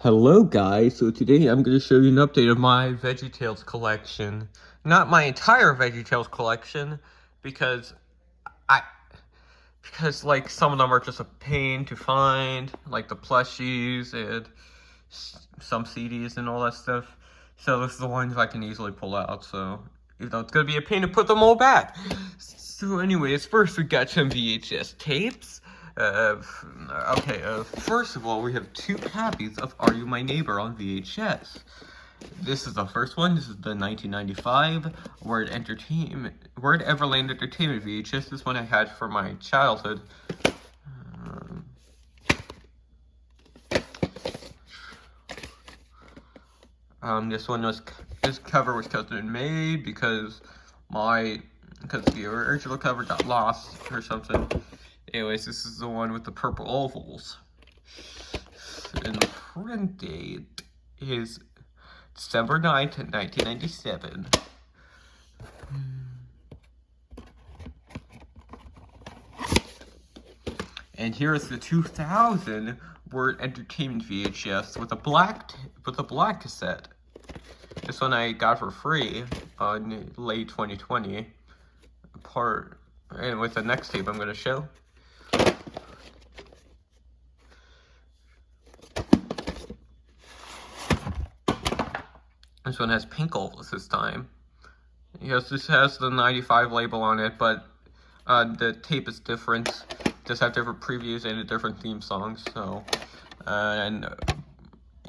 Hello guys, so today I'm going to show you an update of my VeggieTales collection. Not my entire VeggieTales collection, because like some of them are just a pain to find, like the plushies and some CDs and all that stuff. So this is the ones I can easily pull out, so even though it's going to be a pain to put them all back. So anyways, first we got some VHS tapes. First of all, we have 2 copies of Are You My Neighbor on VHS. This is the first one. This is the 1995 Word Everland Entertainment VHS. This one I had for my childhood. This cover was custom made because the original cover got lost or something. Anyways, this is the one with the purple ovals. And the print date is December 9th, 1997. And here is the 2000 Word Entertainment VHS with a black cassette. This one I got for free on late 2020. And with the next tape I'm going to show. This one has pink ovals this time. Yes, this has the 95 label on it, but the tape is different. It does have different previews and a different theme song. So, and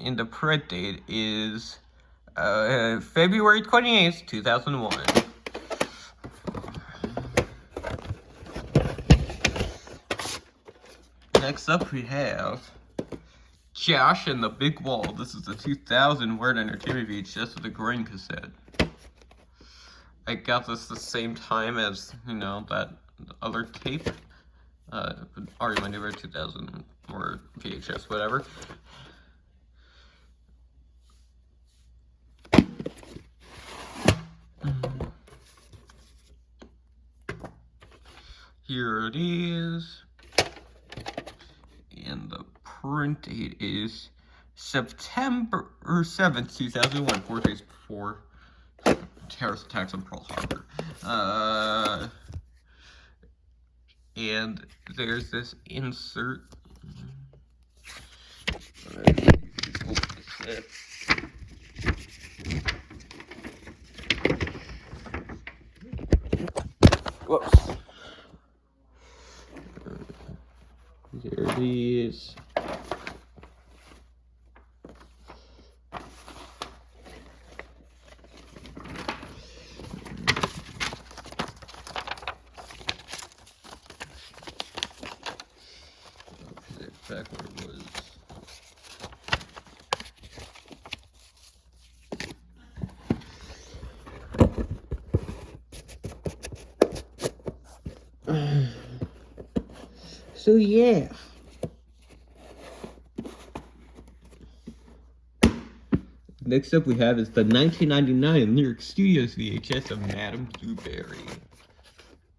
the print date is February 28th, 2001. Next up we have Josh and the Big Wall. This is the 2000 Word Entertainment VHS with a green cassette. I got this the same time as, that other tape. Are You My Neighbor 2000 or VHS, whatever. Here it is. And the print date is September 7th, 2001, 4 days before terrorist attacks on Pearl Harbor. And there's this insert. Whoops. There it is. Back where it was. So yeah. Next up we have is the 1999 Lyric Studios VHS of Madame Blueberry.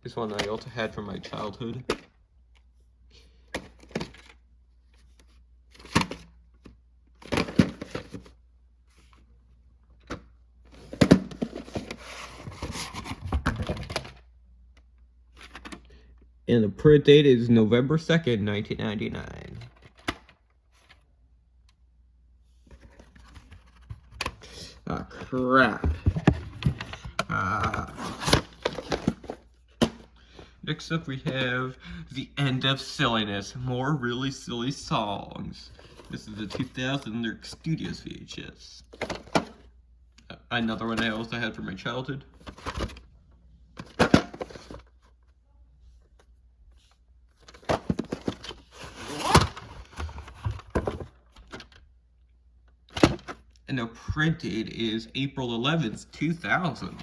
This one I also had from my childhood. And the print date is November 2nd, 1999. Ah, crap. Next up we have The End of Silliness, More Really Silly Songs. This is the 2000 Lyric Studios VHS. Another one I also had from my childhood. And the print date is April 11th, 2000.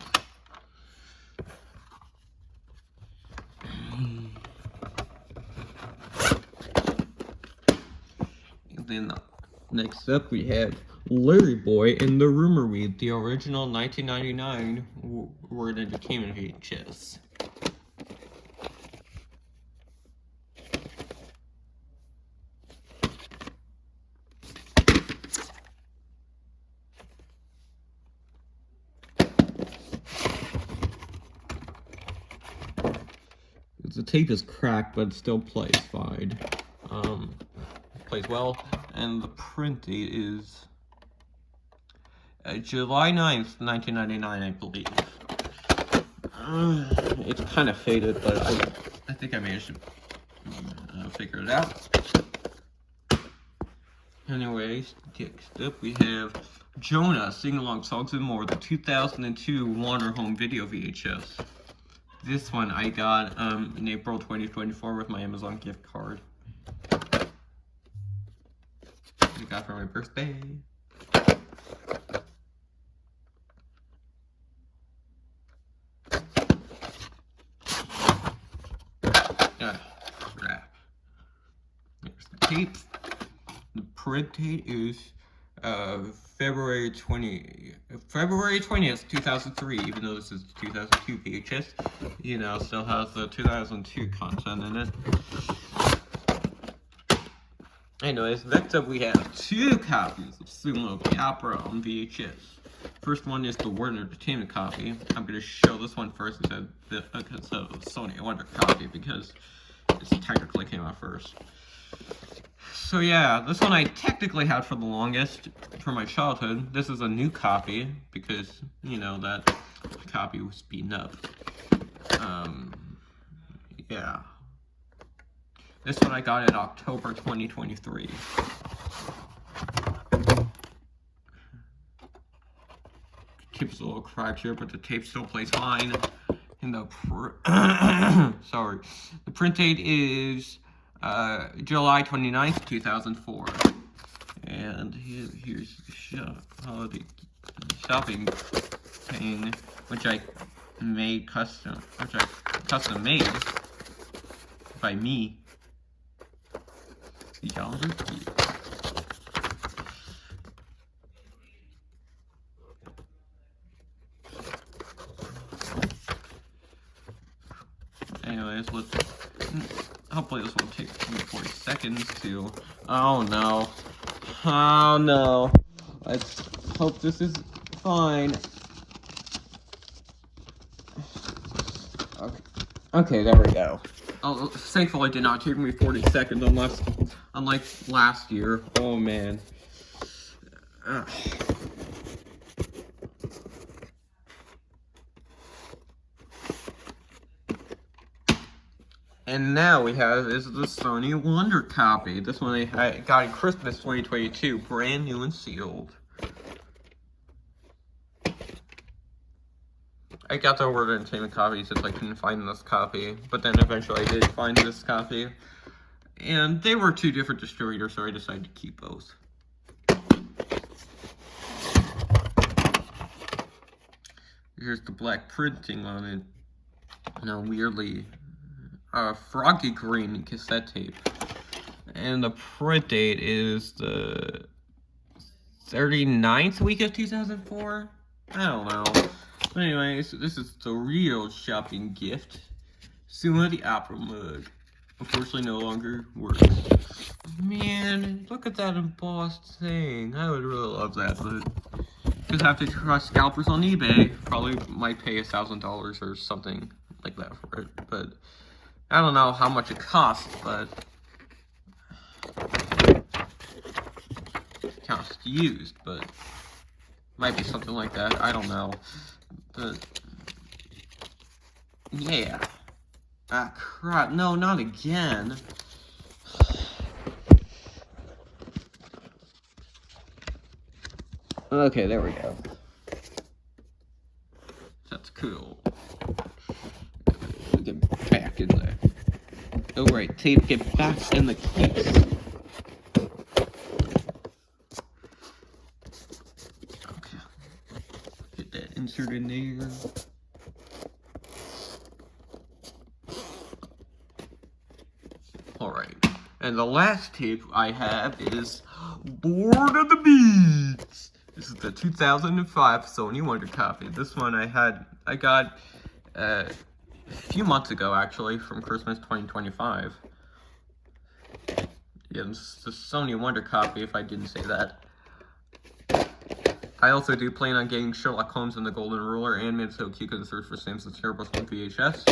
And then next up we have Larry Boy and the Rumor Weed, the original 1999 Word Entertainment VHS. The tape is cracked, but it still plays fine. Plays well. And the print date is July 9th, 1999, I believe. It's kind of faded, but I think I managed to figure it out. Anyways, next up we have Jonah Sing-Along Songs and More, the 2002 Warner Home Video VHS. This one I got in April 2024 with my Amazon gift card. I got for my birthday. Crap. There's the tape. The print date is February 20th, 2003, even though this is 2002 VHS, you know, still has the 2002 content in it. Anyways, next up we have 2 copies of Sumo the Opera on VHS. First one is the Warner Entertainment copy. I'm going to show this one first instead of the Sony Wonder copy because it technically came out first. So yeah, this one I technically had for the longest, for my childhood. This is a new copy, because, you know, that copy was beaten up. Yeah. This one I got in October 2023. Tape's a little cracked here, but the tape still plays fine. And the sorry. The print date is July 29th, 2004. And here's the holiday shopping thing, which I made custom made by me. Y'all are cute. Anyways, hopefully this won't take 40 seconds to... Oh no. Oh no. Let's hope this is fine. Okay, there we go. Oh, thankfully it did not take me 40 seconds unlike last year. Oh man. And now we have is the Sony Wonder copy. This one I got in Christmas 2022, brand new and sealed. I got the Warner Entertainment copy since I couldn't find this copy, but then eventually I did find this copy. And they were 2 different distributors, so I decided to keep both. Here's the black printing on it. Now weirdly froggy green cassette tape. And the print date is the 39th week of 2004? I don't know. But anyways, this is the real shopping gift. Sumo the Opera mug. Unfortunately no longer works. Man, look at that embossed thing. I would really love that, but just have to trust scalpers on eBay. Probably might pay $1,000 or something like that for it, but I don't know how much it costs, but it counts used, but might be something like that. I don't know. But yeah. Ah crap, no, not again. Okay, there we go. That's cool. Get back in there. Oh right, tape, get back in the case. Okay. Get that insert in there. Alright. And the last tape I have is Bored of the Beats. This is the 2005 Sony Wonder copy. This one I got a few months ago, actually, from Christmas 2025. Yeah, this is the Sony Wonder copy, if I didn't say that. I also do plan on getting Sherlock Holmes and the Golden Ruler and Midso Kiko and Search for Samson Cerebros on VHS.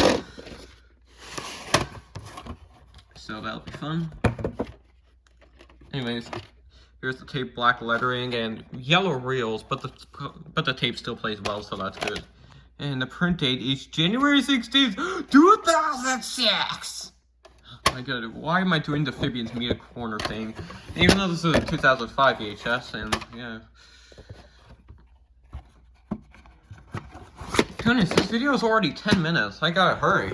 so that'll be fun. Anyways, here's the tape, black lettering, and yellow reels, but the tape still plays well, so that's good. And the print date is January 16th, 2006! Oh my god, why am I doing the Phibian's Media Corner thing? Even though this is a 2005 VHS, and yeah. Goodness, this video is already 10 minutes. I gotta hurry.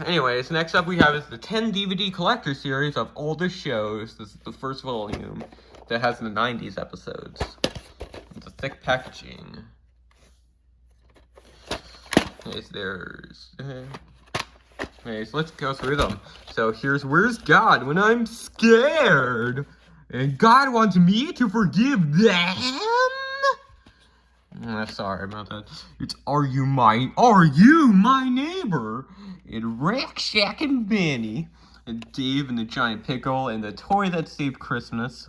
Anyways, next up we have is the 10 DVD collector series of oldest shows. This is the first volume that has the 90s episodes. It's a thick packaging. Anyways, let's go through them. So here's Where's God When I'm Scared? And God wants me to forgive them? Sorry about that. It's Are You My Neighbor? And Rack, Shack, and Benny. And Dave and the Giant Pickle and the Toy That Saved Christmas.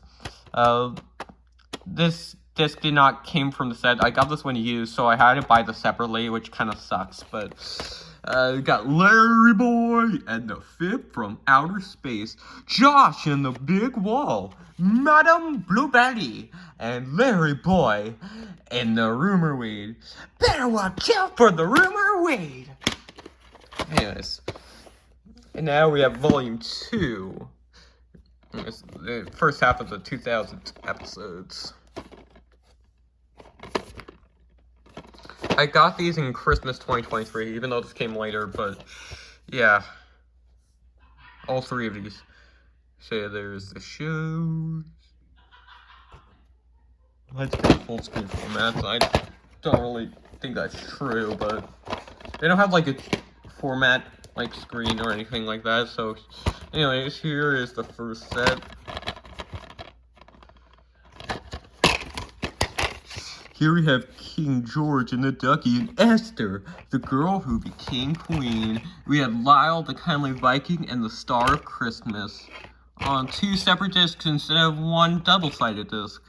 This disc did not came from the set. I got this one used, so I had to buy this separately, which kind of sucks, but we got Larry Boy and the Fib from Outer Space, Josh and the Big Wall, Madame Blueberry, and Larry Boy and the Rumor Weed. Better watch out for the Rumor Weed! Anyways, and now we have Volume 2. It's the first half of the 2000 episodes. I got these in Christmas 2023, even though this came later, but yeah. All three of these. So there's the shows. Let's go full screen format. I don't really think that's true, but they don't have like a format like screen or anything like that. So anyways, here is the first set. Here we have King George and the Ducky and Esther, the girl who became queen. We have Lyle, the kindly Viking, and the Star of Christmas on 2 separate discs instead of 1 double-sided disc.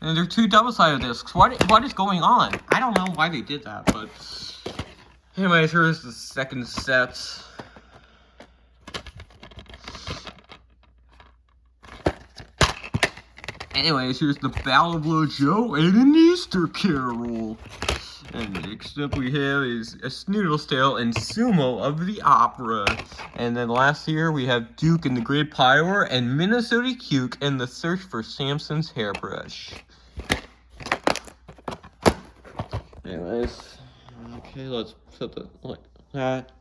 And there are 2 double-sided discs. What is going on? I don't know why they did that, but anyways, here's the second set. Anyways, here's the Battle of Little Joe and an Easter Carol. And next up we have is A Snoodle's Tale and Sumo of the Opera. And then last year we have Duke and the Great Pyro and Minnesota Cuke and the Search for Samson's Hairbrush. Anyways, okay, let's put the like that.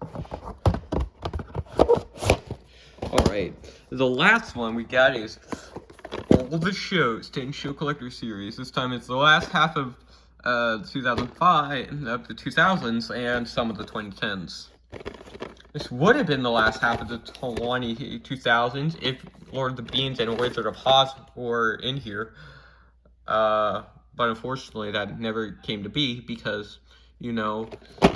Alright, the last one we got is all the shows, 10 show collector series. This time it's the last half of 2005 up to 2000s and some of the 2010s. This would have been the last half of the 2000s if Lord of the Beans and Wizard of Oz were in here. But unfortunately that never came to be because, you know,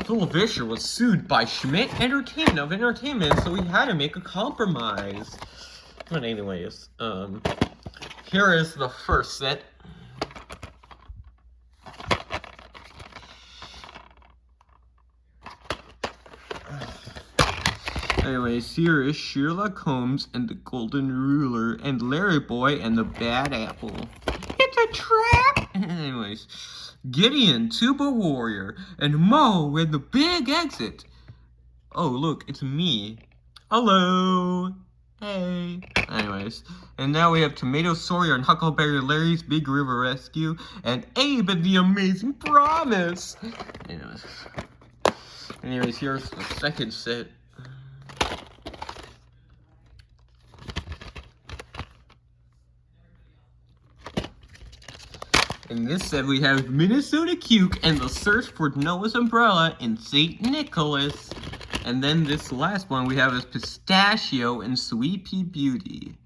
Phil Vischer was sued by Schmidt Entertainment of Entertainment, so we had to make a compromise. But anyways, here is the first set. Anyways, here is Sherlock Holmes and the Golden Ruler and Larry Boy and the Bad Apple. It's a trap! Anyways, Gideon, Tuba Warrior, and Mo and the Big Exit. Oh, look, it's me. Hello! Hey. Anyways, and now we have Tomato Sawyer and Huckleberry Larry's Big River Rescue and Abe and the Amazing Promise. Anyways, here's the second set. In this set we have Minnesota Cuke and the Search for Noah's Umbrella and St. Nicholas. And then this last one we have is Pistachio and Sweet Pea Beauty.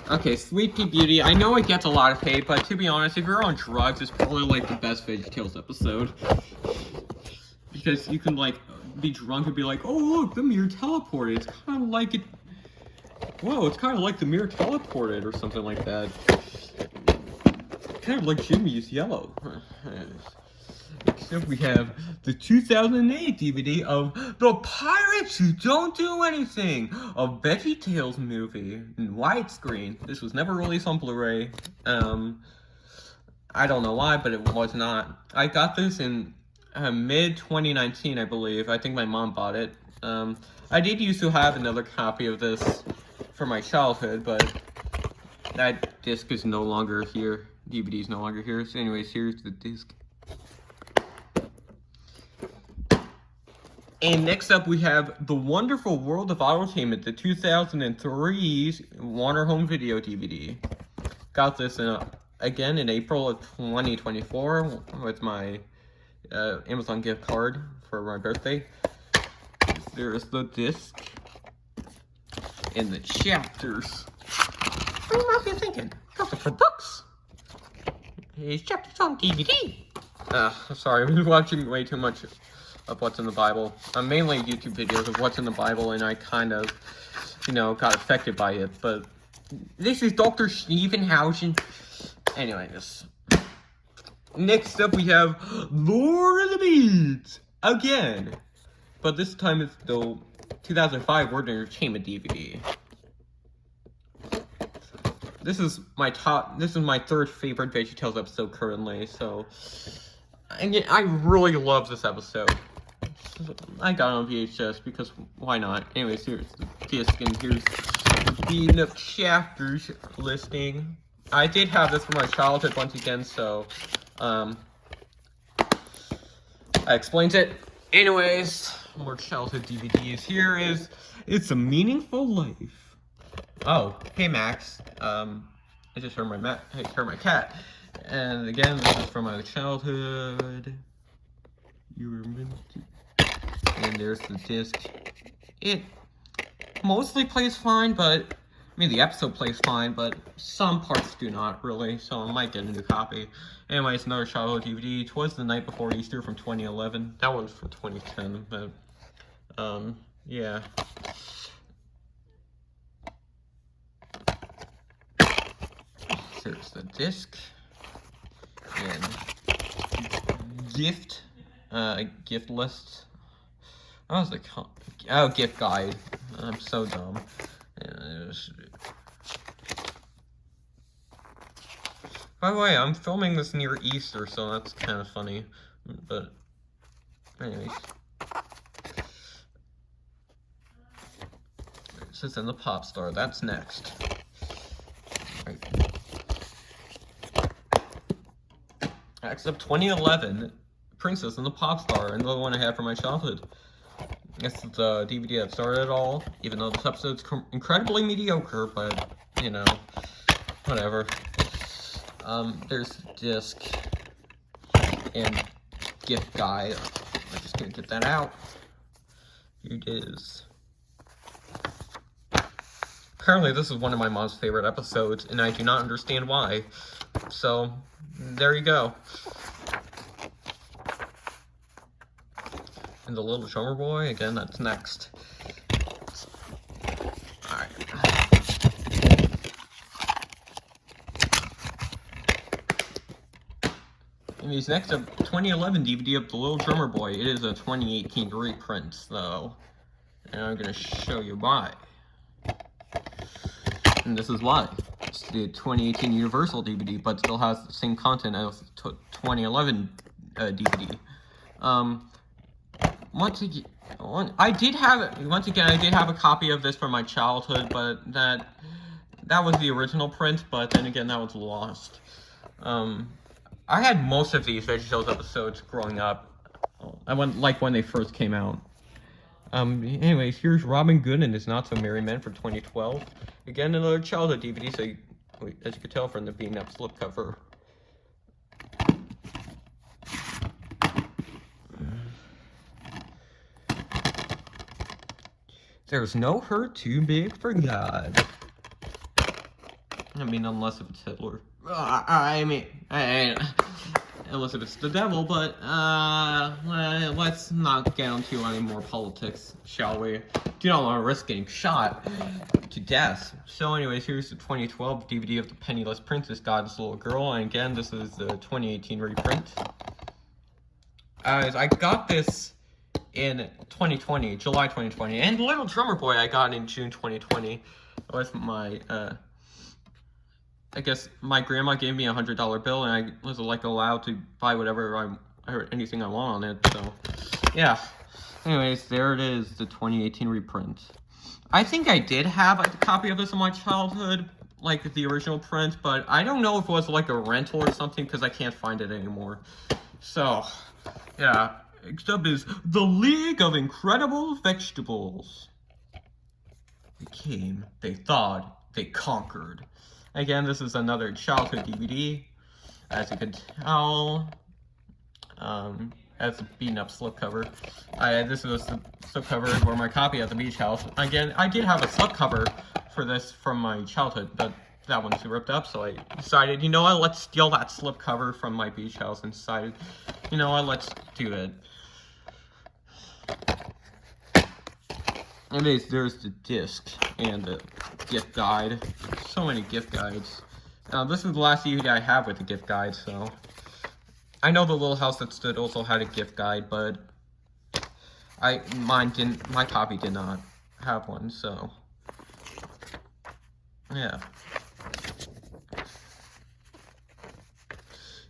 Okay, Sweet Pea Beauty, I know it gets a lot of hate, but to be honest, if you're on drugs, it's probably like the best VeggieTales episode. Because you can like be drunk and be like, oh look, the mirror teleported. It's kind of like it. Whoa, it's kind of like the mirror teleported or something like that. Kind of like Jimmy's yellow. Next up, we have the 2008 DVD of The Pirates Who Don't Do Anything, a VeggieTales movie in widescreen. This was never released on Blu-ray. I don't know why, but it was not. I got this in mid-2019, I believe. I think my mom bought it. I did used to have another copy of this from my childhood, but that disc is no longer here. DVD is no longer here. So anyways, here's the disc. And next up, we have The Wonderful World of Autotainment, the 2003 Warner Home Video DVD. Got this again in April of 2024 with my Amazon gift card for my birthday. There's the disc and the chapters. What you might be thinking? Got them for books. These chapters on DVD. Sorry, I've been watching way too much of What's in the Bible. Mainly YouTube videos of What's in the Bible, and I kind of, got affected by it. But this is Dr. Stevenhausen. Anyways, next up we have Lord of the Beads again, but this time it's the 2005 Word Entertainment DVD. This is my third favorite VeggieTales episode currently. So, and I really love this episode. I got it on VHS because why not? Anyways, here's the disc and here's the beaten up chapters listing. I did have this from my childhood once again, so I explained it. Anyways, more childhood DVDs. Here is It's a Meaningful Life. Oh, hey Max. I just heard my cat. And again, this is from my childhood. You were meant to. And there's the disc. It mostly plays fine, but the episode plays fine, but some parts do not really, so I might get a new copy. Anyways, another childhood DVD. 'Twas the Night Before Easter from 2011. That one's from 2010, but yeah. There's the disc and gift list. What was the gift guide. I'm so dumb. By the way, I'm filming this near Easter, so that's kind of funny. But anyways, this is in the Pop Star. That's next. Right. Next up, 2011, Princess and the Pop Star, another one I had from my childhood. This is the DVD that started it all, even though this episode's incredibly mediocre, but, whatever. There's the disc and gift guide. I'm just gonna get that out. Here it is. Apparently this is one of my mom's favorite episodes, and I do not understand why. So, there you go. And the Little Drummer Boy, again, that's next. Alright. Anyways, next up, 2011 DVD of The Little Drummer Boy. It is a 2018 reprint, though. And I'm gonna show you why. And this is why. It's the 2018 Universal DVD, but still has the same content as the 2011 DVD. I did have a copy of this from my childhood, but that was the original print, but then again, that was lost. I had most of these VeggieTales episodes growing up. Like when they first came out. Anyways, here's Robin Good and His Not So Merry Men from 2012. Again, another childhood DVD, so as you can tell from the beaten up slipcover. There's no hurt too big for God. Unless if it's Hitler. Unless if it's the devil, but, let's not get into any more politics, shall we? Do not want to risk getting shot to death. So anyways, here's the 2012 DVD of The Penniless Princess, God's Little Girl, and again, this is the 2018 reprint. I got this in 2020, July 2020, and Little Drummer Boy I got in June 2020. With my, I guess my grandma gave me $100 bill, and I was like allowed to buy whatever anything I want on it. So, yeah. Anyways, there it is, the 2018 reprint. I think I did have a copy of this in my childhood, like the original print, but I don't know if it was like a rental or something because I can't find it anymore. So, yeah. Next up is The League of Incredible Vegetables. They came, they thawed, they conquered. Again, this is another childhood DVD. As you can tell, has a beaten up slipcover. This is the slipcover for my copy at the beach house. Again, I did have a slipcover for this from my childhood, but that one's ripped up, so I decided, you know what, let's steal that slipcover from my beach house, and decided, you know what, let's do it. Anyways, there's the disc and the gift guide. So many gift guides. This is the last DVD I have with the gift guide, so I know The Little House That Stood also had a gift guide, but my copy did not have one, so yeah.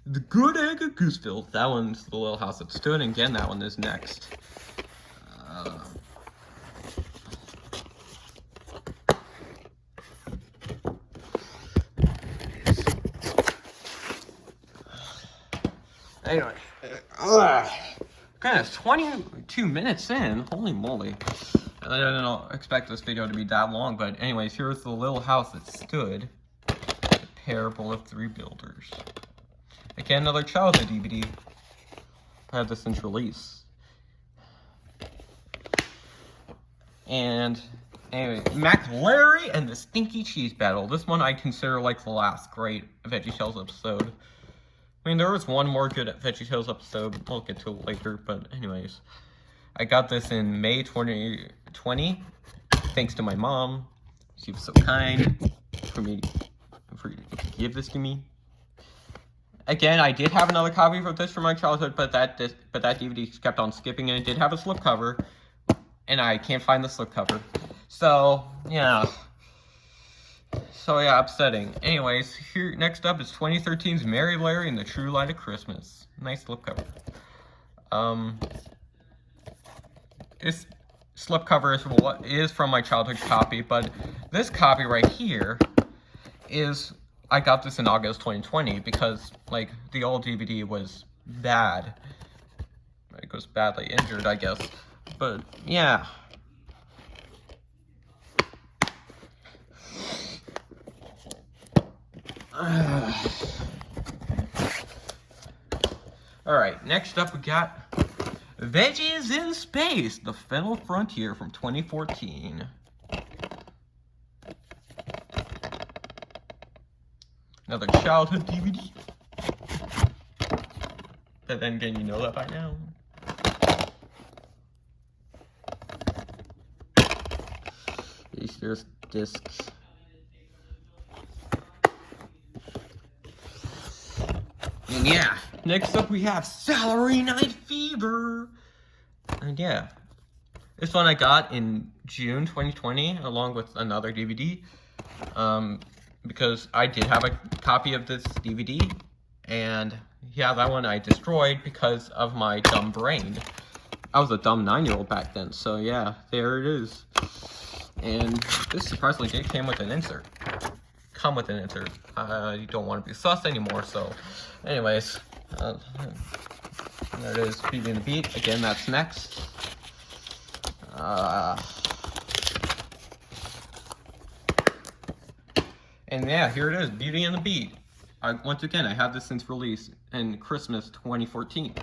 The Good Egg of Gooseville. That one's The Little House That Stood, and again, that one is next. Anyway, goodness, 22 minutes in, holy moly. I didn't expect this video to be that long, but anyways, here's The Little House That Stood, The Parable of Three Builders. Again, another childhood DVD. I had this since release. And anyway, Mac Larry and the Stinky Cheese Battle. This one I consider like the last great VeggieTales episode. I mean, there was one more good VeggieTales episode we'll get to later, but anyways. I got this in May 2020, thanks to my mom. She was so kind for to give this to me. Again, I did have another copy of this from my childhood, but that DVD kept on skipping, and it did have a slipcover, and I can't find the slipcover. So, yeah. So yeah, upsetting. Anyways, here next up is 2013's Mary Larry and the True Light of Christmas. Nice slipcover. This slipcover is what is from my childhood copy, but this copy right here is, I got this in August 2020 because like the old DVD was bad. It was badly injured, I guess. But yeah. Alright, next up we got Veggies in Space, The Final Frontier from 2014. Another childhood DVD. But then again, you know that by now. There's discs. And yeah, next up we have Salary Night Fever. And yeah, this one I got in June 2020 along with another DVD. Because I did have a copy of this DVD. And yeah, that one I destroyed because of my dumb brain. I was a dumb 9-year-old back then. So yeah, there it is. And this surprisingly did come with an insert. You don't want to be sus anymore, so anyways, there it is, Beauty and the Beat. Again, that's next. And yeah, here it is, Beauty and the Beat. Once again, I have this since release in Christmas 2014.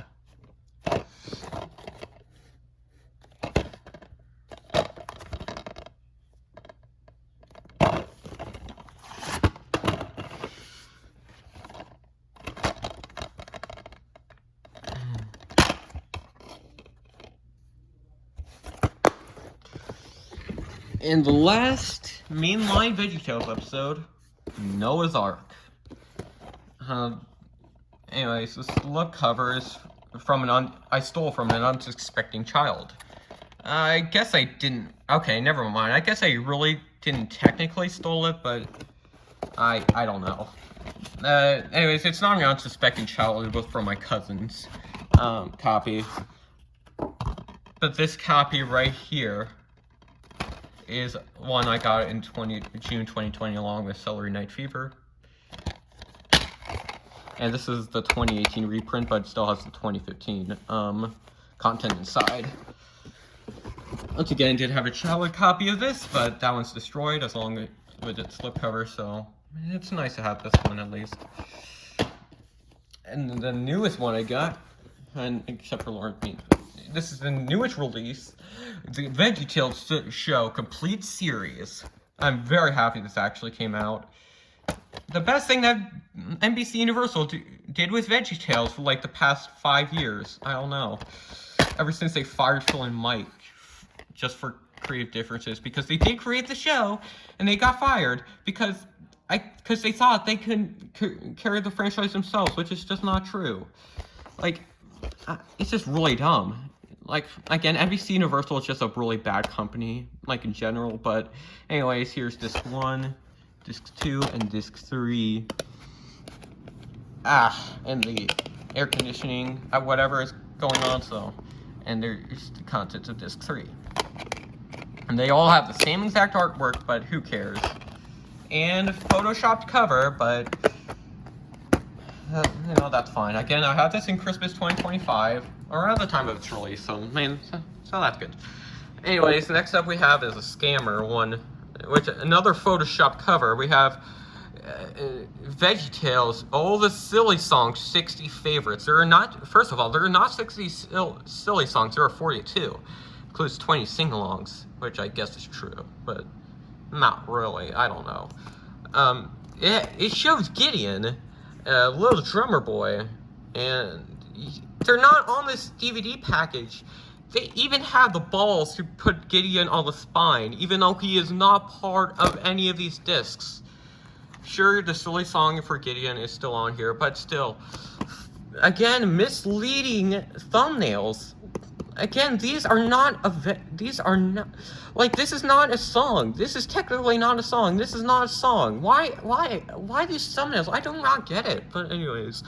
In the last mainline VeggieTales episode, Noah's Ark. Anyways, this slipcover is I stole from an unsuspecting child. I guess I didn't. Okay, never mind. I guess I really didn't technically stole it, but I don't know. Anyways, it's not an unsuspecting child. It was from my cousin's copy. But this copy right here is one I got in June 2020 along with Celery Night Fever. And this is the 2018 reprint, but it still has the 2015 content inside. Once again, I did have a childhood copy of this, but that one's destroyed as long as with its slipcover, so it's nice to have this one at least. And the newest one I got, and except for Lauren, this is the newest release, the VeggieTales show complete series. I'm very happy this actually came out. The best thing that NBC Universal did with VeggieTales for like the past 5 years. I don't know. Ever since they fired Phil and Mike just for creative differences, because they did create the show and they got fired because they thought they couldn't carry the franchise themselves, which is just not true. Like, it's just really dumb. Like, again, NBC Universal is just a really bad company, like in general. But anyways, here's disc 1. Disc 2 and Disc 3. And the air conditioning, whatever is going on, so. And there's the contents of Disc 3. And they all have the same exact artwork, but who cares? And photoshopped cover, but, you know, that's fine. Again, I have this in Christmas 2025, around the time of its release, so, man, so that's good. Anyways, next up we have is a scammer one. Which another Photoshop cover. We have VeggieTales, all the silly songs, 60 favorites. There are not, first of all, there are not 60 silly songs. There are 42. Includes 20 sing-alongs, which I guess is true, but not really. I don't know. It shows Gideon, little drummer boy, and they're not on this DVD package. They even have the balls to put Gideon on the spine, even though he is not part of any of these discs. Sure, the silly song for Gideon is still on here, but still. Again, misleading thumbnails. Again, these are not, like, this is not a song. This is technically not a song. This is not a song. Why these thumbnails? I do not get it. But anyways,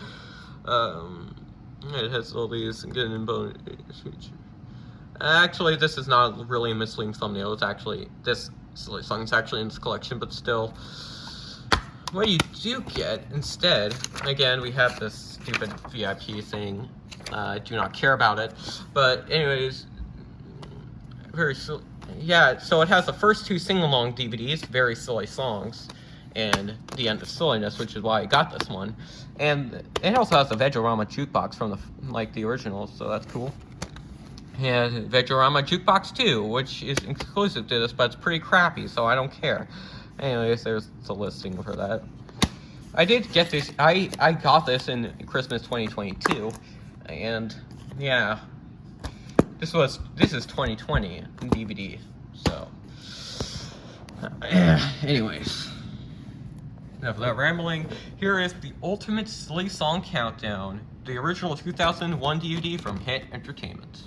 it has all these Gideon bonus features. Actually, this is not really a misleading thumbnail. It's actually, this silly song is actually in this collection, but still. What you do get instead, again, we have this stupid VIP thing. I do not care about it. But anyways, very silly. Yeah, so it has the first 2 sing-along DVDs, very silly songs, and The End of Silliness, which is why I got this one. And it also has the Veggorama jukebox from the original, so that's cool. And Veggorama Jukebox 2, which is exclusive to this, but it's pretty crappy, so I don't care. Anyways, there's the listing for that. I did get this, I got this in Christmas 2022, and yeah, this is 2020 in DVD, so. Anyways, enough of that rambling. Here is the Ultimate Silly Song Countdown, the original 2001 DVD from Hit Entertainment.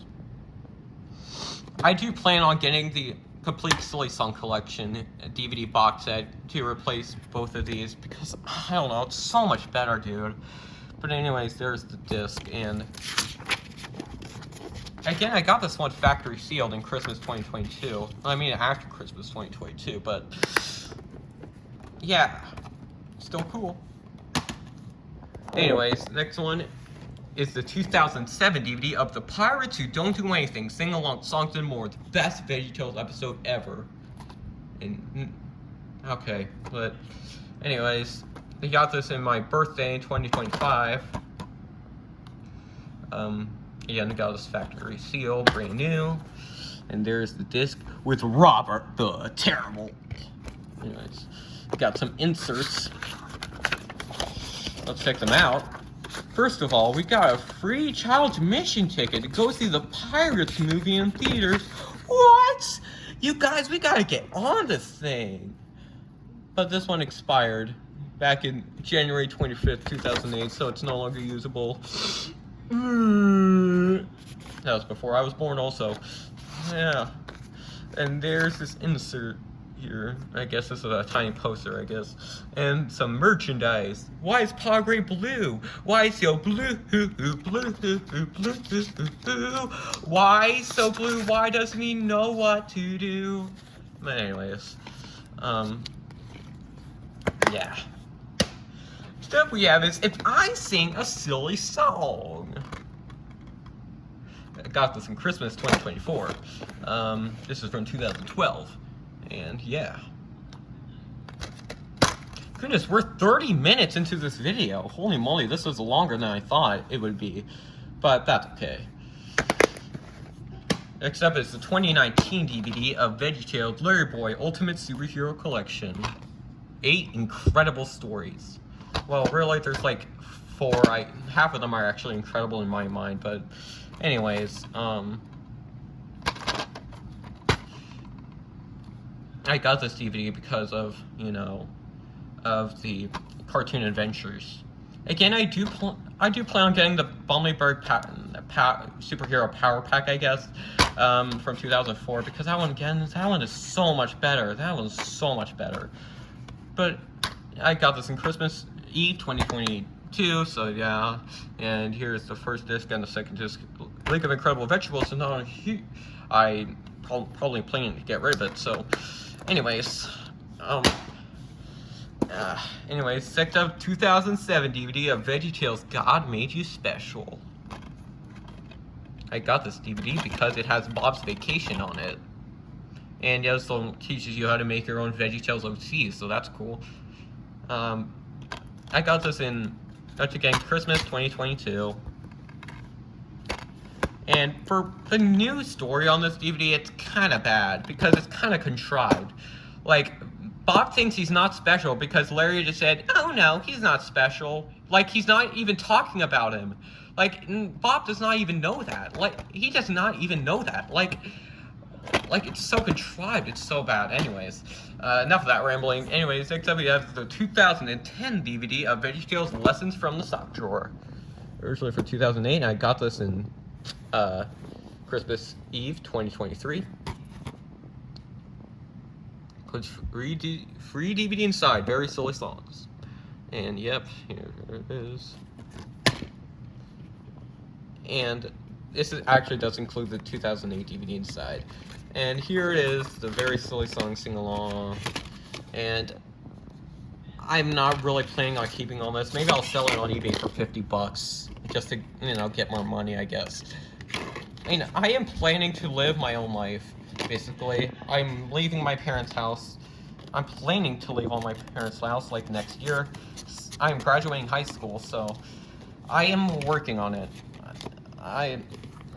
I do plan on getting the complete Silly Song Collection DVD box set to replace both of these because, I don't know, it's so much better, dude. But anyways, there's the disc, and again, I got this one factory sealed in Christmas 2022. I mean, after Christmas 2022, but yeah, still cool. Anyways, next one is the 2007 DVD of The Pirates Who Don't Do Anything, Sing Along Songs and More, the best VeggieTales episode ever. And, okay, but anyways, I got this in my birthday in 2025. Again, I got this factory seal, brand new. And there's the disc with Robert the Terrible. Anyways, got some inserts. Let's check them out. First of all, we got a free child's mission ticket to go see the Pirates movie in theaters. What? You guys, we gotta get on this thing. But this one expired back in January 25th, 2008, so it's no longer usable. That was before I was born also. Yeah. And there's this insert here. I guess this is a tiny poster, I guess. And some merchandise. Why is Padre blue? Why so blue? Why so blue? Why doesn't he know what to do? But anyways, yeah. Next up we have is If I Sing a Silly Song. I got this in Christmas 2024. This is from 2012. And yeah. Goodness, we're 30 minutes into this video. Holy moly, this was longer than I thought it would be. But that's okay. Next up is the 2019 DVD of VeggieTales Larry Boy Ultimate Superhero Collection. 8 incredible stories. Well, really, there's like 4. Half of them are actually incredible in my mind, but anyways, I got this DVD because of, you know, of the cartoon adventures. Again, I do plan on getting the Bumbleberg superhero power pack, I guess, from 2004, because that one is so much better. That one's so much better. But I got this in Christmas Eve 2022, so yeah. And here's the first disc and the second disc, League of Incredible Vegetables, and I probably planning to get rid of it. So, anyways, next up, 2007 DVD of VeggieTales God Made You Special. I got this DVD because it has Bob's Vacation on it. And it also teaches you how to make your own VeggieTales OCs, so that's cool. I got this in, again, Christmas 2022. And for the new story on this DVD, it's kind of bad, because it's kind of contrived. Like, Bob thinks he's not special because Larry just said, oh no, he's not special. Like, he's not even talking about him. Like, Bob does not even know that. Like, he does not even know that. Like, it's so contrived, it's so bad. Anyways, enough of that rambling. Anyways, next up we have the 2010 DVD of VeggieTales Lessons from the Sock Drawer. Originally for 2008, and I got this in Christmas Eve 2023. Includes free DVD inside, very silly songs. And yep, here it is. And this actually does include the 2008 DVD inside. And here it is, the very silly song sing-along. And I'm not really planning on keeping all this. Maybe I'll sell it on eBay for $50, just to, you know, get more money, I guess. I mean, I am planning to live my own life, basically. I'm leaving my parents' house. I'm planning to leave on my parents' house, like, next year. I'm graduating high school, so I am working on it.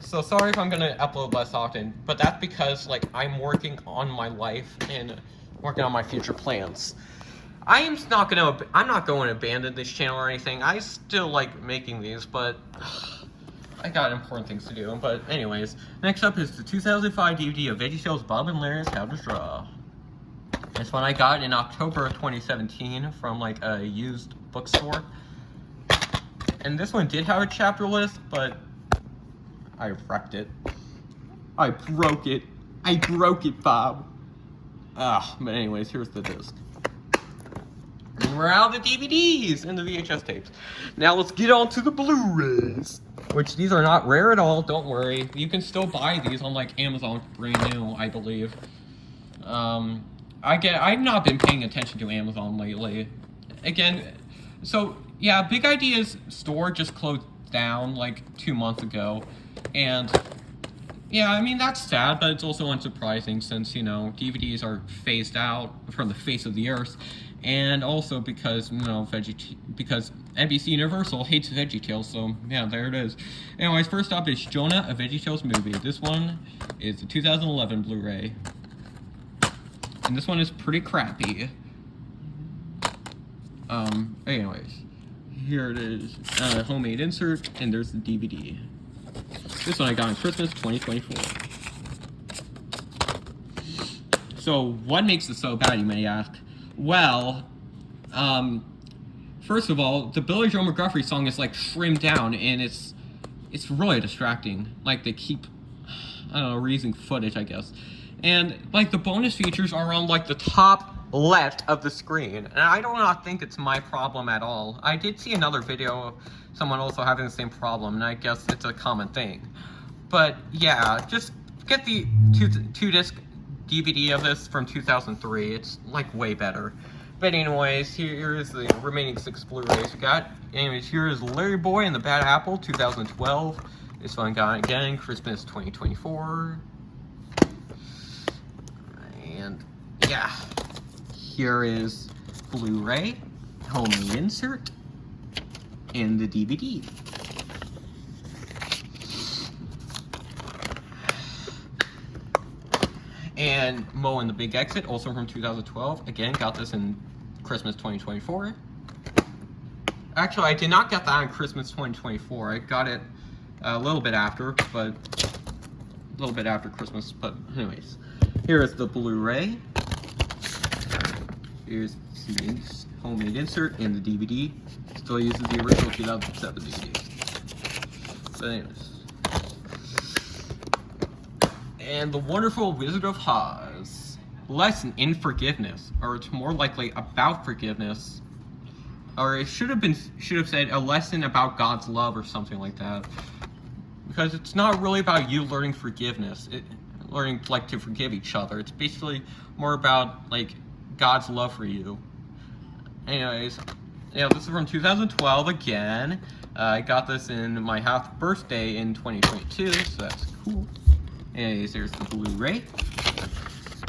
So sorry if I'm gonna upload less often, but that's because, like, I'm working on my life and working on my future plans. I'm not going to abandon this channel or anything. I still like making these, but I got important things to do. But anyways, next up is the 2005 DVD of VeggieTales Bob and Larry's How to Draw. This one I got in October of 2017 from, like, a used bookstore. And this one did have a chapter list, but I wrecked it. I broke it. I broke it, Bob. But anyways, here's the disc. And we're out of the DVDs and the VHS tapes. Now let's get on to the Blu-rays. Which, these are not rare at all, don't worry. You can still buy these on, like, Amazon brand new, I believe. I've not been paying attention to Amazon lately. Again, so, yeah, Big Idea's store just closed down, like, 2 months ago. And, yeah, I mean, that's sad, but it's also unsurprising since, you know, DVDs are phased out from the face of the earth. And also because, you know, because NBC Universal hates VeggieTales, so, yeah, there it is. Anyways, first up is Jonah, a VeggieTales movie. This one is the 2011 Blu-ray. And this one is pretty crappy. Anyways, here it is, homemade insert, and there's the DVD. This one I got on Christmas 2024. So, what makes it so bad, you may ask? Well, first of all, the Billy Joe McGuffrey song is, like, trimmed down, and it's it's really distracting. Like, they keep, I don't know, reusing footage, I guess. And, like, the bonus features are on, like, the top left of the screen. And I do not think it's my problem at all. I did see another video of someone also having the same problem, and I guess it's a common thing. But, yeah, just get the two-disc DVD of this from 2003. It's, like, way better. But anyways, here is the remaining 6 Blu-rays we got. Anyways, here is Larry Boy and the Bad Apple, 2012. This one got, again, Christmas 2024. And, yeah. Here is Blu-ray, homemade insert, and the DVD. And Mo and the Big Exit, also from 2012. Again, got this in Christmas 2024. Actually, I did not get that in Christmas 2024. I got it a little bit after, but a little bit after Christmas. But anyways, here is the Blu-ray. Here's the homemade insert and the DVD. Still uses the original 2007 DVD. But anyways. And The Wonderful Wizard of Oz. Lesson in Forgiveness, or it's more likely about forgiveness. Or it should have said a lesson about God's love or something like that. Because it's not really about you learning forgiveness. Learning like to forgive each other. It's basically more about like God's love for you. Anyways, yeah, this is from 2012 again. I got this in my half birthday in 2022, so that's cool. Anyways, there's the Blu-ray,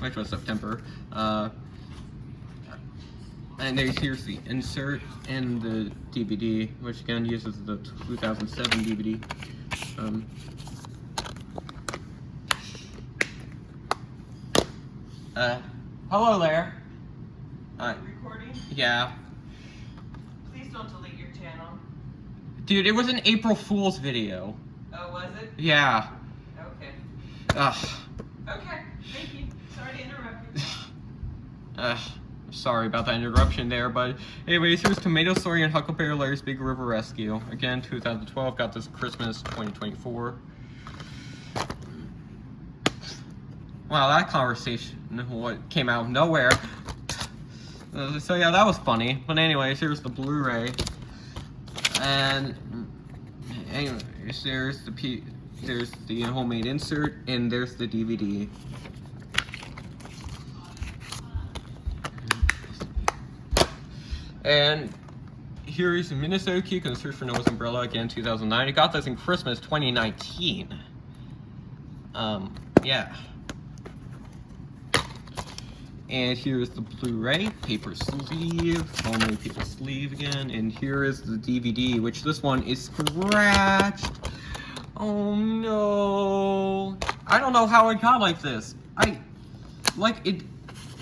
which was September. And here's the insert and the DVD, which again uses the 2007 DVD. Hello there. Recording? Yeah. Please don't delete your channel. Dude, it was an April Fool's video. Oh, was it? Yeah. Okay. Ugh. Okay, thank you. Sorry to interrupt you. Sorry about that interruption there, but anyways, here's Tomato Story and Huckleberry Larry's Big River Rescue. Again, 2012, got this Christmas 2024. Wow, that conversation came out of nowhere. So yeah, that was funny. But anyways, here's the Blu-ray. And anyways, there's the homemade insert, and there's the DVD. And here is the Minnesota Key and the Search for Noah's Umbrella, again, 2009. I got this in Christmas 2019. Yeah. And here's the Blu-ray, paper sleeve, homemade paper sleeve again. And here is the DVD, which this one is scratched. Oh no. I don't know how it got like this. It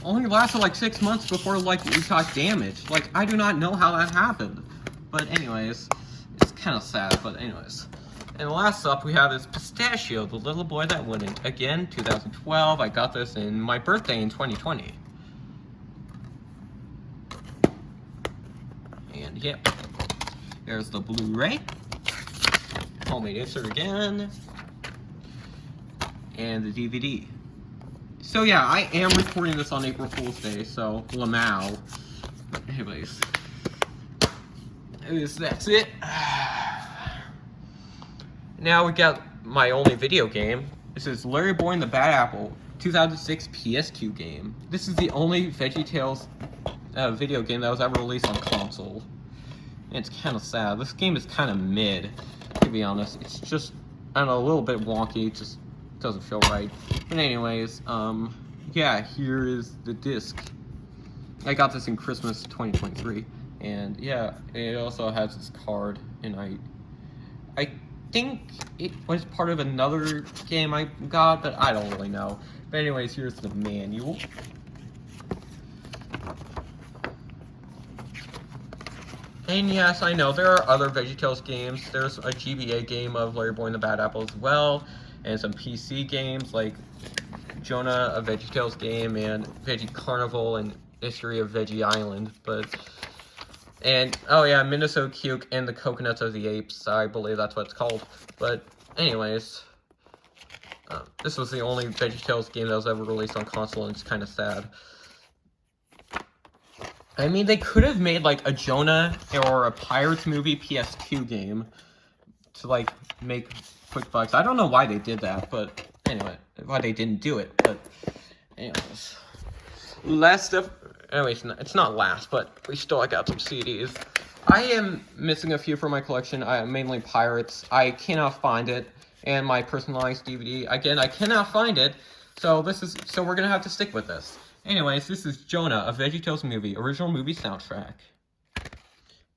only lasted like 6 months before like it got damaged. Like, I do not know how that happened. But anyways, it's kind of sad, but anyways. And last up, we have this Pistachio, the little boy that wouldn't. Again, 2012. I got this in my birthday in 2020. And yeah, there's the Blu-ray. Homemade insert again. And the DVD. So yeah, I am recording this on April Fool's Day, so Lamau. But anyways, that's it. Now we got my only video game. This is Larry Boy and the Bad Apple, 2006 PS2 game. This is the only VeggieTales video game that was ever released on console. And it's kind of sad. This game is kind of mid, to be honest. It's just, I don't know, a little bit wonky. It just doesn't feel right. But anyways, yeah, here is the disc. I got this in Christmas 2023. And yeah, it also has this card, and I think it was part of another game I got, but I don't really know. But anyways, here's the manual. And yes, I know there are other VeggieTales games. There's a GBA game of Larry Boy and the Bad Apple as well, and some PC games like Jonah, a VeggieTales game, and Veggie Carnival and History of Veggie Island. But And, oh yeah, Minnesota Cuke and the Coconuts of the Apes, I believe that's what it's called. But, anyways, this was the only VeggieTales game that was ever released on console, and it's kind of sad. I mean, they could have made, like, a Jonah or a Pirates movie PS2 game to, like, make quick bucks. I don't know why they did that, but anyway, why they didn't do it, but anyways. Last stuff, anyways, it's not last, but we still got some CDs. I am missing a few from my collection, mainly Pirates. I cannot find it, and my personalized DVD, again, I cannot find it, so we're gonna have to stick with this. Anyways, this is Jonah, a VeggieTales movie, original movie soundtrack.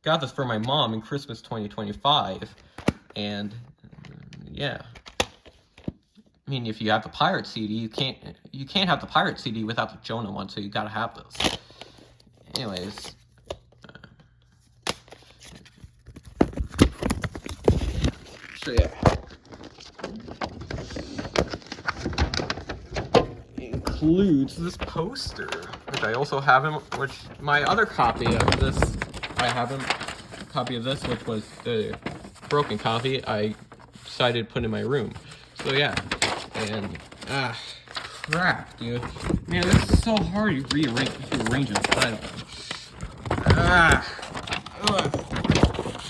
Got this for my mom in Christmas 2025, and yeah. I mean, if you have the Pirate CD, you can't have the Pirate CD without the Jonah one, so you gotta have this. Anyways. So yeah. Includes this poster, which I also have which my other copy of this, I have a copy of this, which was the broken copy I decided to put in my room. So yeah, and crap, dude. Man, this is so hard to rearrange this title.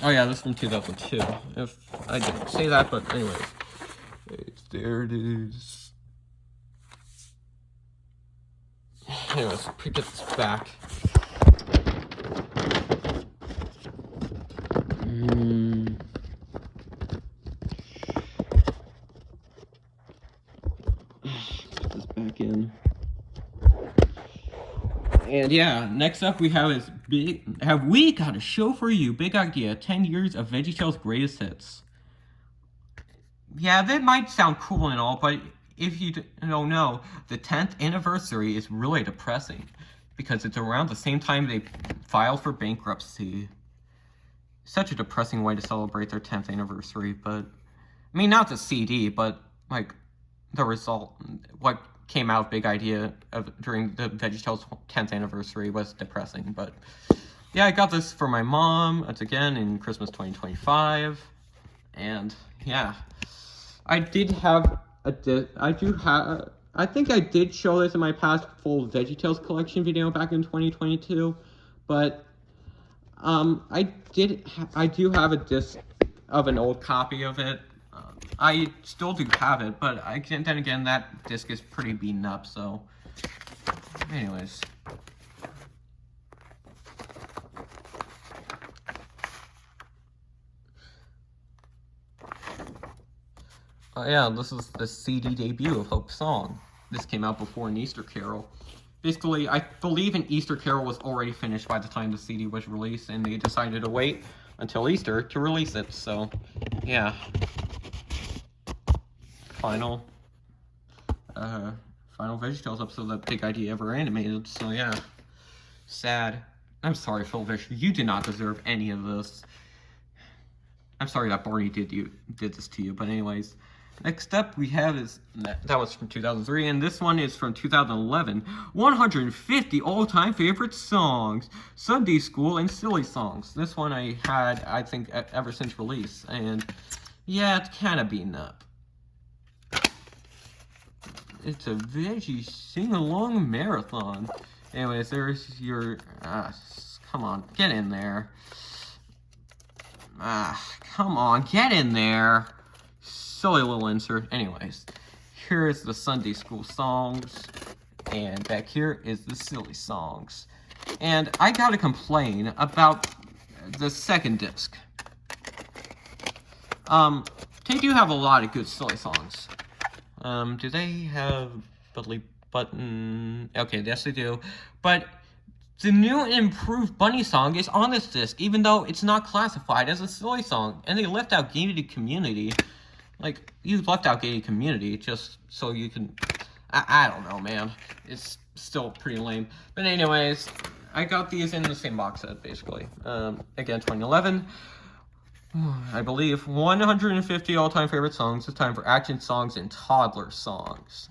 Oh yeah, this is from 2002. If I didn't say that, but anyways, there it is. Anyways, get this back. Put this back in. And yeah, next up we have have we got a show for you? Big idea, 10 years of VeggieTales greatest hits. Yeah, that might sound cool and all, but if you don't know, the 10th anniversary is really depressing because it's around the same time they filed for bankruptcy. Such a depressing way to celebrate their 10th anniversary, but I mean, not the CD, but like the result, what came out big idea during the VeggieTales 10th anniversary was depressing. But yeah, I got this for my mom. It's again in Christmas 2025, and yeah, I did have I think I did show this in my past full VeggieTales collection video back in 2022, but I do have a disc of an old copy of it. I still do have it, but then again, that disc is pretty beaten up, so anyways. Yeah, this is the CD debut of Hope's Song. This came out before an Easter Carol. Basically, I believe an Easter Carol was already finished by the time the CD was released, and they decided to wait until Easter to release it, so yeah. Final VeggieTales episode that Big Idea ever animated, so yeah. Sad. I'm sorry, Phil Vischer, you did not deserve any of this. I'm sorry that Barney did this to you, but anyways. Next up we have is, that was from 2003, and this one is from 2011. 150 all-time favorite songs. Sunday School and Silly Songs. This one I had, I think, ever since release, and yeah, it's kind of beaten up. It's a Veggie sing-along marathon. Anyways, there's your, come on, get in there. Come on, get in there. Silly little insert. Anyways, here is the Sunday School songs, and back here is the Silly Songs. And I gotta complain about the second disc. They do have a lot of good Silly Songs. Do they have Billy Button? Okay, yes they do. But the new and improved Bunny song is on this disc, even though it's not classified as a Silly Song. And they left out Gated Community. Like, you left out Gated Community just so you can... I don't know, man. It's still pretty lame. But anyways, I got these in the same box set, basically. Again, 2011. I believe 150 all-time favorite songs. It's time for action songs and toddler songs.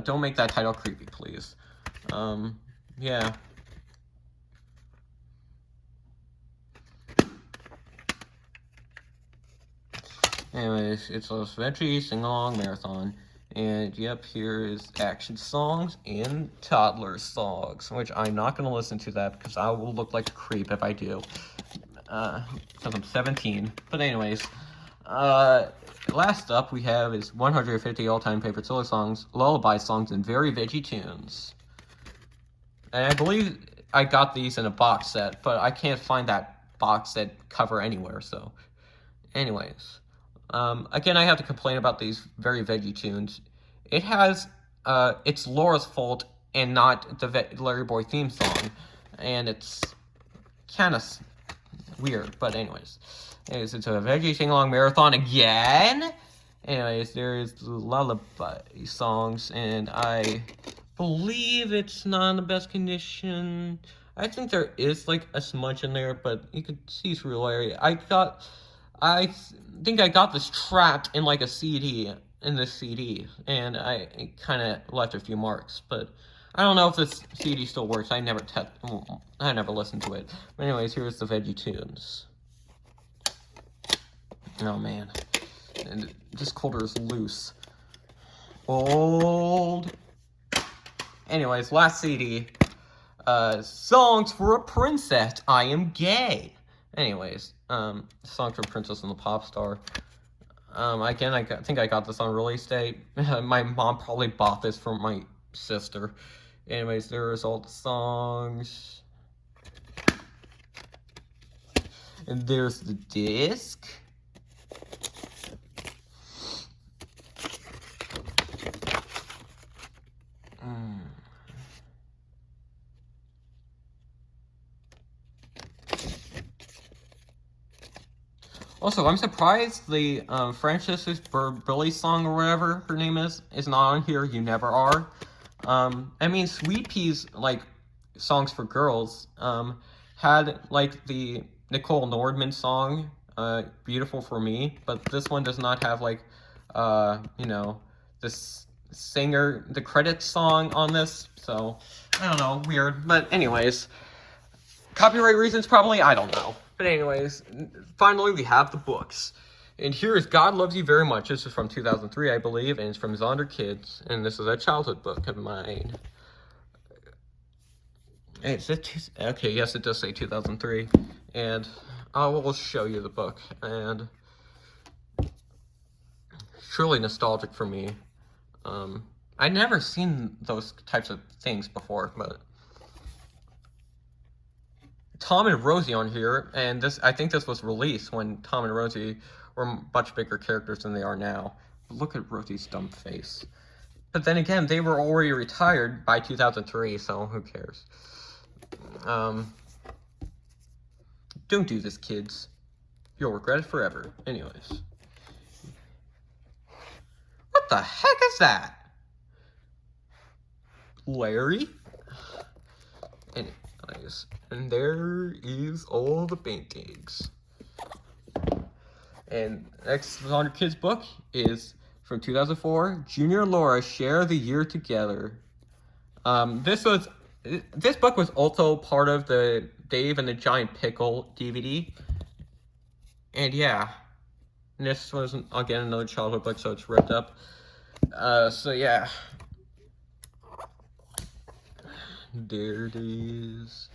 Don't make that title creepy, please. Yeah. Anyways, it's a Veggie sing-along marathon. And yep, here is action songs and toddler songs, which I'm not going to listen to that because I will look like a creep if I do. Because I'm 17. But anyways, last up we have is 150 all-time favorite solo songs, lullaby songs, and very veggie tunes. And I believe I got these in a box set, but I can't find that box set cover anywhere, so. Anyways. Again, I have to complain about these very veggie tunes. It has, it's Laura's fault and not the Larry Boy theme song. And it's kind of weird, but anyways. It's a veggie sing-along marathon again. Anyways, there is the lullaby songs, and I believe it's not in the best condition. I think there is, like, a smudge in there, but you can see through Larry. I think I got this trapped in like a CD, and I kind of left a few marks, but I don't know if this CD still works. I never listened to it. But anyways, here's the veggie tunes. Oh man, and this quarter is loose. Old. Anyways, last CD. Songs for a Princess. I Am Gay. Anyways, Songs for Princess and the Pop Star. Again, I think I got this on release date. My mom probably bought this for my sister. Anyways, there's all the songs. And there's the disc. Also, I'm surprised the Frances Billy song or whatever her name is not on here. You Never Are. I mean, Sweet Pea's like songs for girls had like the Nicole Nordman song, Beautiful for Me, but this one does not have like you know, this singer, the credits song on this. So I don't know, weird. But anyways, copyright reasons probably, I don't know. But anyways, finally we have the books. And here is God Loves You Very Much. This is from 2003, I believe, and it's from Zonder Kids. And this is a childhood book of mine. Okay, yes, it does say 2003. And I will show you the book. And truly nostalgic for me. I'd never seen those types of things before, but Tom and Rosie on here, and I think this was released when Tom and Rosie were much bigger characters than they are now. But look at Rosie's dumb face. But then again, they were already retired by 2003, so who cares? Don't do this, kids. You'll regret it forever. Anyways. What the heck is that? Larry? Anyways, and there is all the paintings. And next on your kids' book is from 2004, Junior and Laura Share the Year Together. This book was also part of the Dave and the Giant Pickle DVD. And yeah, and this was, again, another childhood book, so it's ripped up. So yeah. There it is.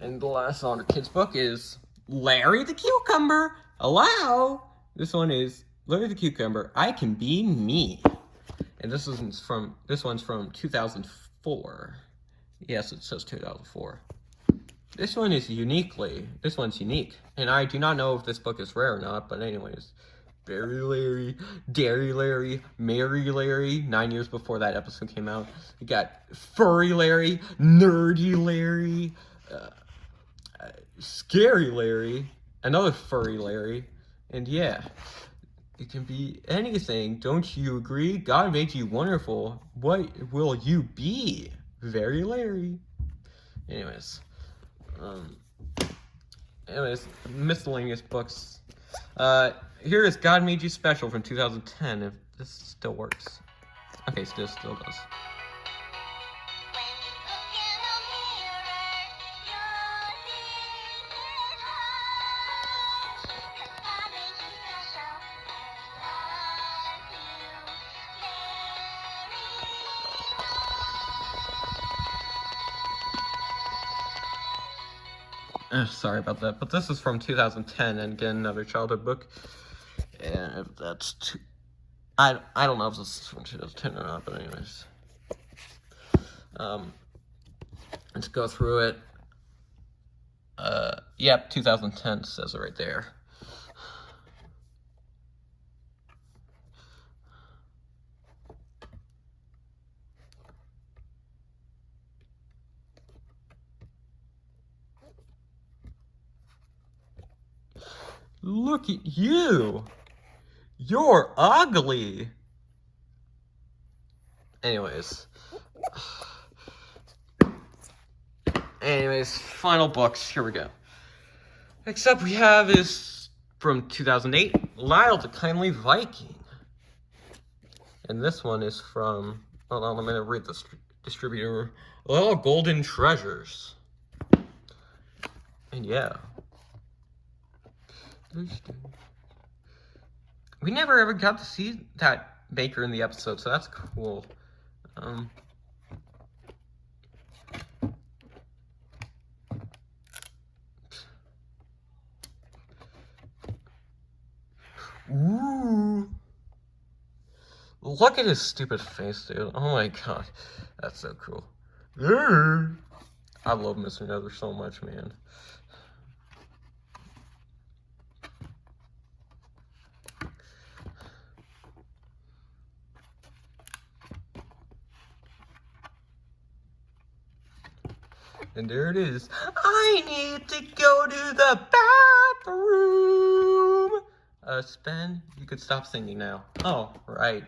And the last on our kids' book is Larry the Cucumber. Hello. This one is Larry the Cucumber. I Can Be Me. And this one's from 2004. Yes, it says 2004. This one's unique. And I do not know if this book is rare or not, but anyways. Berry Larry, Dairy Larry, Mary Larry, 9 years before that episode came out. We got Furry Larry, Nerdy Larry, Scary Larry, another Furry Larry, and yeah. It can be anything, don't you agree? God made you wonderful. What will you be? Very Larry. Anyways, miscellaneous books. Here is God Made You Special from 2010, if this still works. Okay, still does. Sorry about that, but this is from 2010, and again, another childhood book. And that's too... I don't know if this is from 2010 or not, but anyways. Let's go through it. Yep, 2010 says it right there. Look at you! You're ugly! Anyways, final books, here we go. Next up we have is from 2008, Lyle the Kindly Viking. And this one is from, hold on, I'm gonna read the distributor, Little Golden Treasures. And yeah. We never ever got to see that Baker in the episode, so that's cool. Ooh. Look at his stupid face, dude. Oh my god. That's so cool. I love Mr. Nether so much, man. And there it is. I need to go to the bathroom. Spen, you could stop singing now. Oh, right.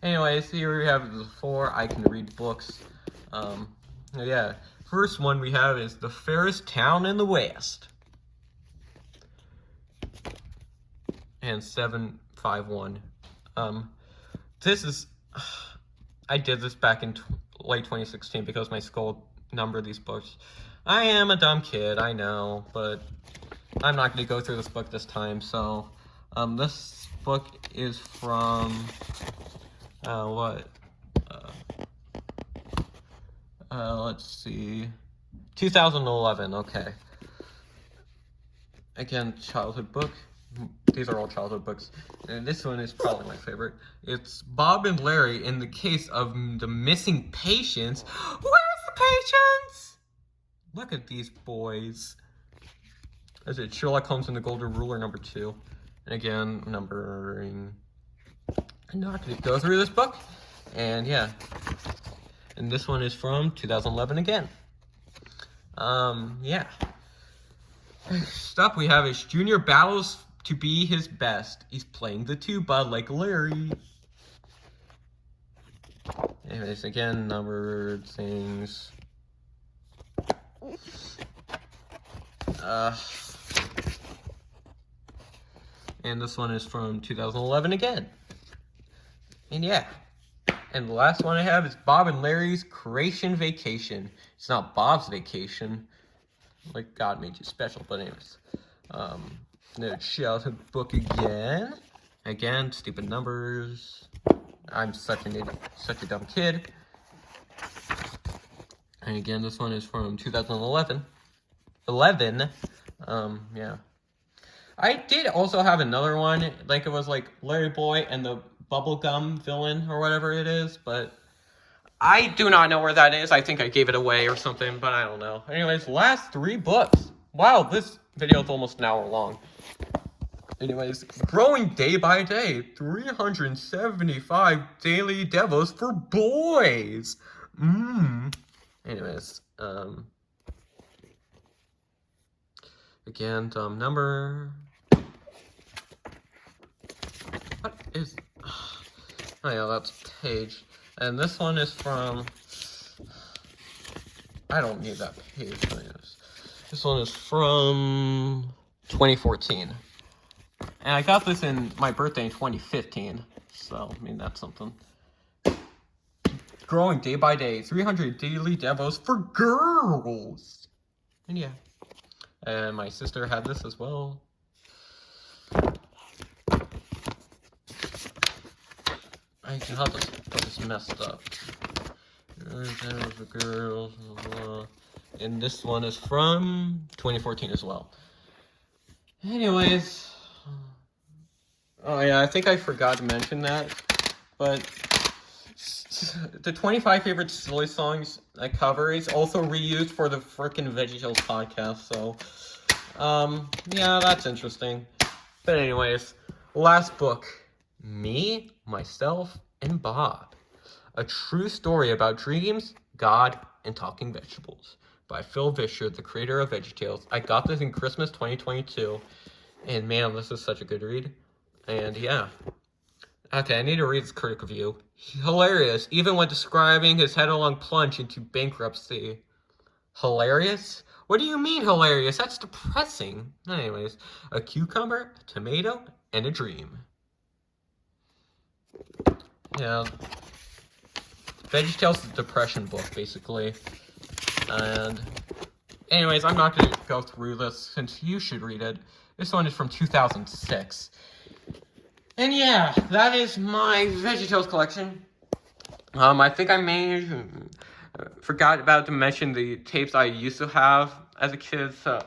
Anyways, here we have the 4 I can read books. Yeah. First one we have is The Fairest Town in the West. And 751. This is... I did this back in late 2016 because my school numbered these books. I am a dumb kid, I know, but I'm not going to go through this book this time. So, this book is from, let's see, 2011, okay. Again, childhood book. These are all childhood books. And this one is probably my favorite. It's Bob and Larry in the case of the missing patients. Where's the patients? Look at these boys. Is it Sherlock Holmes and the Golden Ruler #2? And again, numbering. I'm not going to go through this book. And yeah. And this one is from 2011 again. Yeah. Next up we have is Junior battles to be his best. He's playing the tuba like Larry. Anyways, again, numbered things. And this one is from 2011 again. And yeah. And the last one I have is Bob and Larry's Creation Vacation. It's not Bob's vacation. Like God Made You Special, but anyways. Another childhood book again. Again, stupid numbers. I'm such a dumb kid. And again, this one is from 2011. Yeah. I did also have another one, like it was like Larry Boy and the bubblegum villain or whatever it is, but I do not know where that is. I think I gave it away or something, but I don't know. Anyways, last 3 books. Wow, this video is almost an hour long. Anyways, growing day by day, 375 daily devos for boys. Anyways, again, number. What is? Oh yeah, that's page. And this one is from. I don't need that page. Anyways. This one is from 2014. And I got this in my birthday in 2015. So, I mean, that's something. Growing day by day. 300 daily devos for girls. And yeah. And my sister had this as well. I got this messed up. For girls. And this one is from 2014 as well. Anyways. Oh yeah, I think I forgot to mention that. But the 25 favorite silly songs I cover is also reused for the frickin' VeggieTales podcast, so yeah, that's interesting. But anyways, last book, Me, Myself, and Bob. A true story about dreams, God, and talking vegetables by Phil Vischer, the creator of VeggieTales. I got this in Christmas 2022, and man, this is such a good read. And yeah. Okay, I need to read this critic review. Hilarious, even when describing his headlong plunge into bankruptcy. Hilarious? What do you mean hilarious? That's depressing. Anyways, a cucumber, a tomato, and a dream. Yeah. VeggieTales is a depression book, basically. And anyways, I'm not going to go through this since you should read it. This one is from 2006. And yeah, that is my VeggieTales collection. I think I forgot about to mention the tapes I used to have as a kid. So,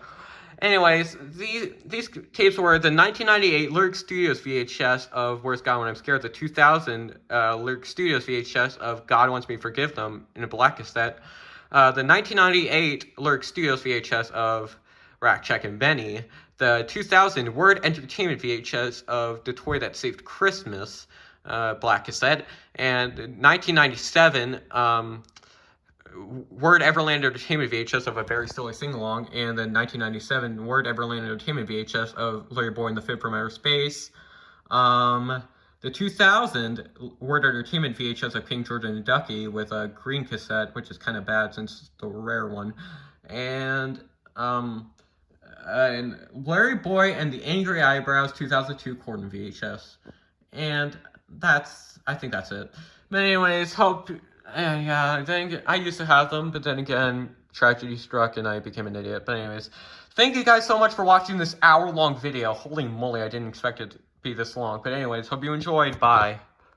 anyways, these tapes were the 1998 Lyric Studios VHS of Where's God When I'm Scared, the 2000 Lyric Studios VHS of God Wants Me to Forgive Them in a black cassette, the 1998 Lyric Studios VHS of Rack, Check, and Benny, the 2000 Word Entertainment VHS of The Toy That Saved Christmas, black cassette, and 1997 Word Everland Entertainment VHS of A Very Silly Sing-Along, and the 1997 Word Everland Entertainment VHS of Larry Boy and the Fib from Outer Space, the 2000 Word Entertainment VHS of King George and the Ducky with a green cassette, which is kind of bad since it's the rare one, and Larry Boy and the Angry Eyebrows 2002 Corden VHS. And I think that's it. But anyways, yeah, I used to have them, but then again, tragedy struck and I became an idiot. But anyways, thank you guys so much for watching this hour-long video. Holy moly, I didn't expect it to be this long. But anyways, hope you enjoyed. Bye.